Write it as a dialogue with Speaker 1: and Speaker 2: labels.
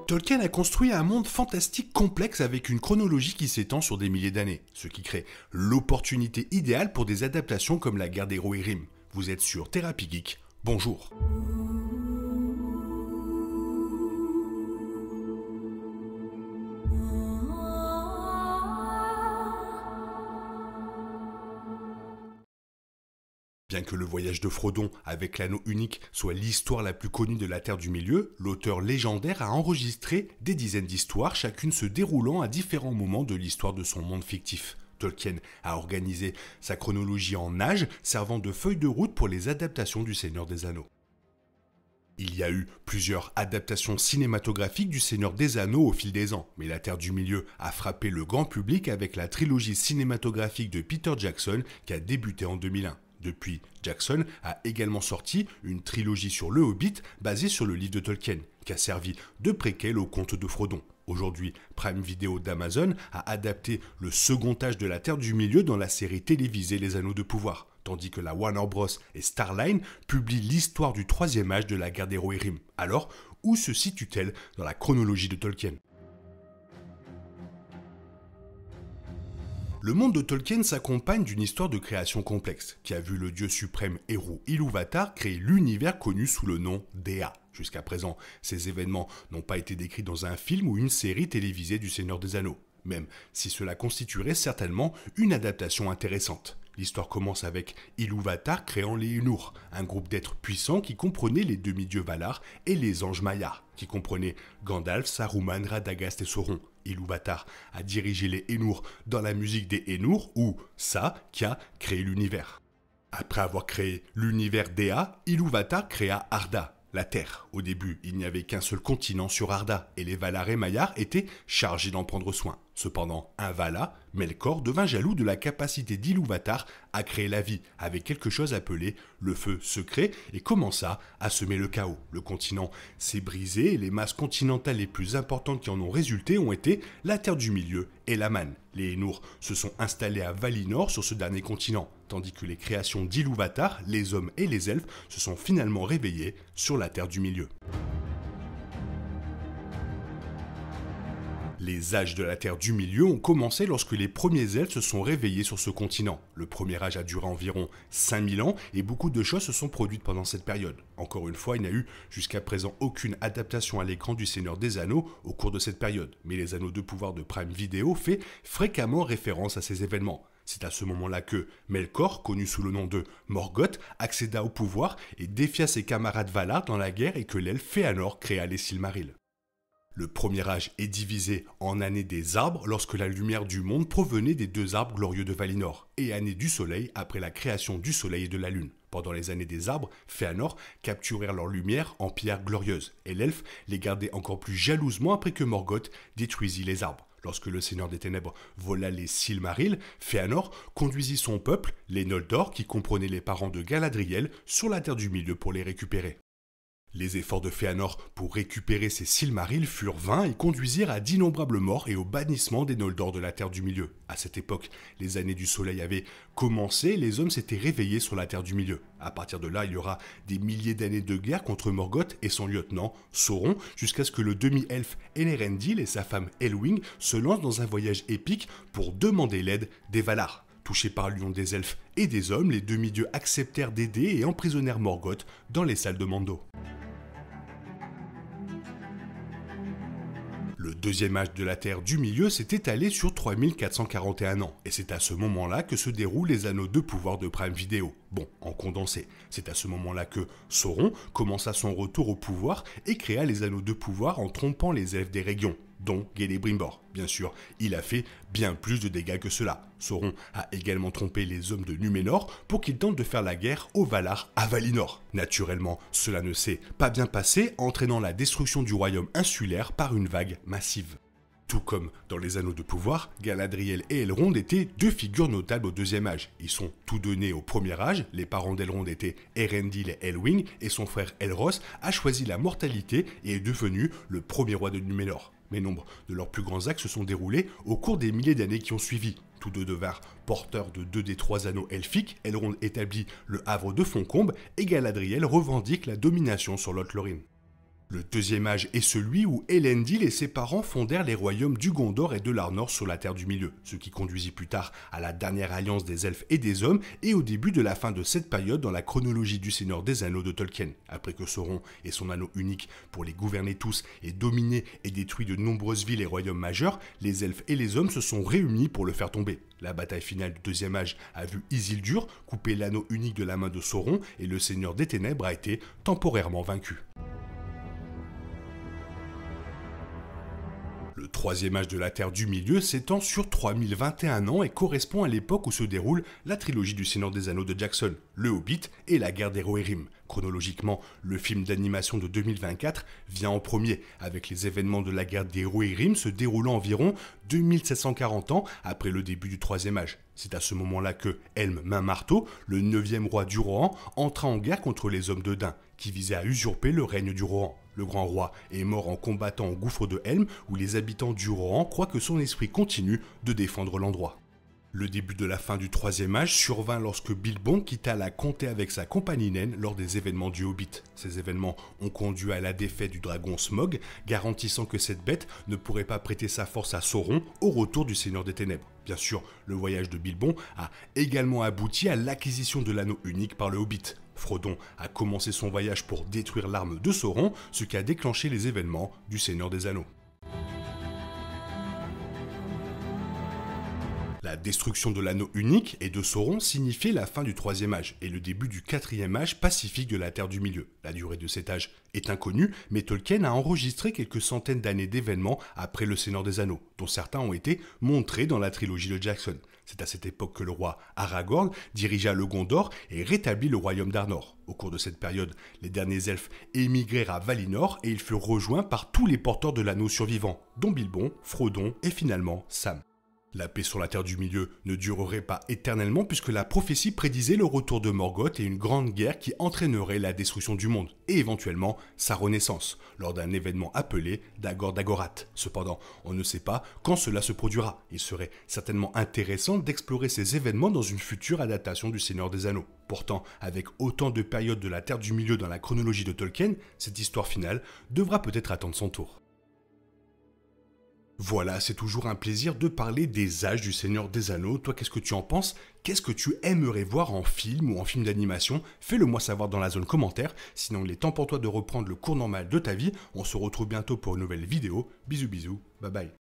Speaker 1: Tolkien a construit un monde fantastique complexe avec une chronologie qui s'étend sur des milliers d'années, ce qui crée l'opportunité idéale pour des adaptations comme la guerre des Rohirrim. Vous êtes sur Thérapie Geek, bonjour. Bien que le voyage de Frodon avec l'anneau unique soit l'histoire la plus connue de la Terre du Milieu, l'auteur légendaire a enregistré des dizaines d'histoires, chacune se déroulant à différents moments de l'histoire de son monde fictif. Tolkien a organisé sa chronologie en âges, servant de feuille de route pour les adaptations du Seigneur des Anneaux. Il y a eu plusieurs adaptations cinématographiques du Seigneur des Anneaux au fil des ans, mais la Terre du Milieu a frappé le grand public avec la trilogie cinématographique de Peter Jackson qui a débuté en 2001. Depuis, Jackson a également sorti une trilogie sur le Hobbit basée sur le livre de Tolkien, qui a servi de préquel au conte de Frodon. Aujourd'hui, Prime Video d'Amazon a adapté le second âge de la Terre du Milieu dans la série télévisée Les Anneaux de Pouvoir, tandis que la Warner Bros. Et Starline publient l'histoire du troisième âge de la guerre des Rohirrim. Alors, où se situe-t-elle dans la chronologie de Tolkien ? Le monde de Tolkien s'accompagne d'une histoire de création complexe, qui a vu le dieu suprême Eru Ilúvatar créer l'univers connu sous le nom d'Ea. Jusqu'à présent, ces événements n'ont pas été décrits dans un film ou une série télévisée du Seigneur des Anneaux, même si cela constituerait certainement une adaptation intéressante. L'histoire commence avec Ilúvatar créant les Ainur, un groupe d'êtres puissants qui comprenait les demi-dieux Valar et les anges Maiar, qui comprenaient Gandalf, Saruman, Radagast et Sauron. Ilúvatar a dirigé les Ainur dans la musique des Ainur, ou Sa, qui a créé l'univers. Après avoir créé l'univers d'Ea, Ilúvatar créa Arda, la Terre. Au début, il n'y avait qu'un seul continent sur Arda, et les Valar et Maiar étaient chargés d'en prendre soin. Cependant, un Vala, Melkor, devint jaloux de la capacité d'Ilúvatar à créer la vie, avec quelque chose appelé le feu secret, et commença à semer le chaos. Le continent s'est brisé, et les masses continentales les plus importantes qui en ont résulté ont été la Terre du Milieu et la Manne. Les Ainur se sont installés à Valinor sur ce dernier continent, tandis que les créations d'Ilúvatar, les hommes et les elfes, se sont finalement réveillés sur la Terre du Milieu. Les âges de la Terre du Milieu ont commencé lorsque les premiers elfes se sont réveillés sur ce continent. Le premier âge a duré environ 5000 ans et beaucoup de choses se sont produites pendant cette période. Encore une fois, il n'y a eu jusqu'à présent aucune adaptation à l'écran du Seigneur des Anneaux au cours de cette période, mais les Anneaux de Pouvoir de Prime Video fait fréquemment référence à ces événements. C'est à ce moment-là que Melkor, connu sous le nom de Morgoth, accéda au pouvoir et défia ses camarades Valar dans la guerre et que l'elfe Fëanor créa les Silmarils. Le premier âge est divisé en années des arbres lorsque la lumière du monde provenait des deux arbres glorieux de Valinor, et années du soleil après la création du soleil et de la lune. Pendant les années des arbres, Fëanor capturèrent leur lumière en pierres glorieuses, et l'elfe les gardait encore plus jalousement après que Morgoth détruisit les arbres. Lorsque le Seigneur des Ténèbres vola les Silmarils, Fëanor conduisit son peuple, les Noldor, qui comprenaient les parents de Galadriel, sur la Terre du Milieu pour les récupérer. Les efforts de Fëanor pour récupérer ces Silmarils furent vains et conduisirent à d'innombrables morts et au bannissement des Noldor de la Terre du Milieu. À cette époque, les années du Soleil avaient commencé et les hommes s'étaient réveillés sur la Terre du Milieu. À partir de là, il y aura des milliers d'années de guerre contre Morgoth et son lieutenant, Sauron, jusqu'à ce que le demi-elfe Elendil et sa femme Elwing se lancent dans un voyage épique pour demander l'aide des Valar. Touchés par l'union des elfes et des hommes, les demi-dieux acceptèrent d'aider et emprisonnèrent Morgoth dans les salles de Mando. Le deuxième âge de la Terre du Milieu s'est étalé sur 3441 ans, et c'est à ce moment-là que se déroulent les Anneaux de Pouvoir de Prime Video. Bon, en condensé, c'est à ce moment-là que Sauron commença son retour au pouvoir et créa les Anneaux de Pouvoir en trompant les elfes des régions, dont Celebrimbor. Bien sûr, il a fait bien plus de dégâts que cela. Sauron a également trompé les hommes de Númenor pour qu'ils tentent de faire la guerre aux Valar à Valinor. Naturellement, cela ne s'est pas bien passé, entraînant la destruction du royaume insulaire par une vague massive. Tout comme dans les Anneaux de Pouvoir, Galadriel et Elrond étaient deux figures notables au deuxième âge. Ils sont tous deux nés au premier âge, les parents d'Elrond étaient Elendil et Elwing, et son frère Elros a choisi la mortalité et est devenu le premier roi de Númenor. Mais nombre de leurs plus grands actes se sont déroulés au cours des milliers d'années qui ont suivi. Tous deux devinrent porteurs de 2 des 3 anneaux elfiques, Elrond établit le havre de Foncombe et Galadriel revendique la domination sur Lothlórien. Le deuxième âge est celui où Elendil et ses parents fondèrent les royaumes du Gondor et de l'Arnor sur la Terre du Milieu, ce qui conduisit plus tard à la dernière alliance des elfes et des hommes et au début de la fin de cette période dans la chronologie du Seigneur des Anneaux de Tolkien. Après que Sauron et son anneau unique pour les gouverner tous et dominer et détruire de nombreuses villes et royaumes majeurs, les elfes et les hommes se sont réunis pour le faire tomber. La bataille finale du deuxième âge a vu Isildur couper l'anneau unique de la main de Sauron et le Seigneur des Ténèbres a été temporairement vaincu. Le troisième âge de la Terre du Milieu s'étend sur 3021 ans et correspond à l'époque où se déroule la trilogie du Seigneur des Anneaux de Jackson, Le Hobbit et la guerre des Rohirrim. Chronologiquement, le film d'animation de 2024 vient en premier, avec les événements de la guerre des Rohirrim se déroulant environ 2740 ans après le début du troisième âge. C'est à ce moment-là que Helm Main-Marteau, le 9e roi du Rohan, entra en guerre contre les hommes de Dain, qui visaient à usurper le règne du Rohan. Le grand roi est mort en combattant au gouffre de Helm, où les habitants du Rohan croient que son esprit continue de défendre l'endroit. Le début de la fin du troisième âge survint lorsque Bilbon quitta la comté avec sa compagnie naine lors des événements du Hobbit. Ces événements ont conduit à la défaite du dragon Smaug, garantissant que cette bête ne pourrait pas prêter sa force à Sauron au retour du Seigneur des Ténèbres. Bien sûr, le voyage de Bilbon a également abouti à l'acquisition de l'anneau unique par le Hobbit. Frodon a commencé son voyage pour détruire l'arme de Sauron, ce qui a déclenché les événements du Seigneur des Anneaux. La destruction de l'anneau unique et de Sauron signifiait la fin du troisième âge et le début du quatrième âge pacifique de la Terre du Milieu. La durée de cet âge est inconnue, mais Tolkien a enregistré quelques centaines d'années d'événements après le Seigneur des Anneaux, dont certains ont été montrés dans la trilogie de Jackson. C'est à cette époque que le roi Aragorn dirigea le Gondor et rétablit le royaume d'Arnor. Au cours de cette période, les derniers elfes émigrèrent à Valinor et ils furent rejoints par tous les porteurs de l'anneau survivants, dont Bilbon, Frodon et finalement Sam. La paix sur la Terre du Milieu ne durerait pas éternellement puisque la prophétie prédisait le retour de Morgoth et une grande guerre qui entraînerait la destruction du monde et éventuellement sa renaissance lors d'un événement appelé Dagor Dagorath. Cependant, on ne sait pas quand cela se produira. Il serait certainement intéressant d'explorer ces événements dans une future adaptation du Seigneur des Anneaux. Pourtant, avec autant de périodes de la Terre du Milieu dans la chronologie de Tolkien, cette histoire finale devra peut-être attendre son tour. Voilà, c'est toujours un plaisir de parler des âges du Seigneur des Anneaux. Toi, qu'est-ce que tu en penses? Qu'est-ce que tu aimerais voir en film ou en film d'animation? Fais-le moi savoir dans la zone commentaire. Sinon, il est temps pour toi de reprendre le cours normal de ta vie. On se retrouve bientôt pour une nouvelle vidéo. Bisous bisous, bye bye.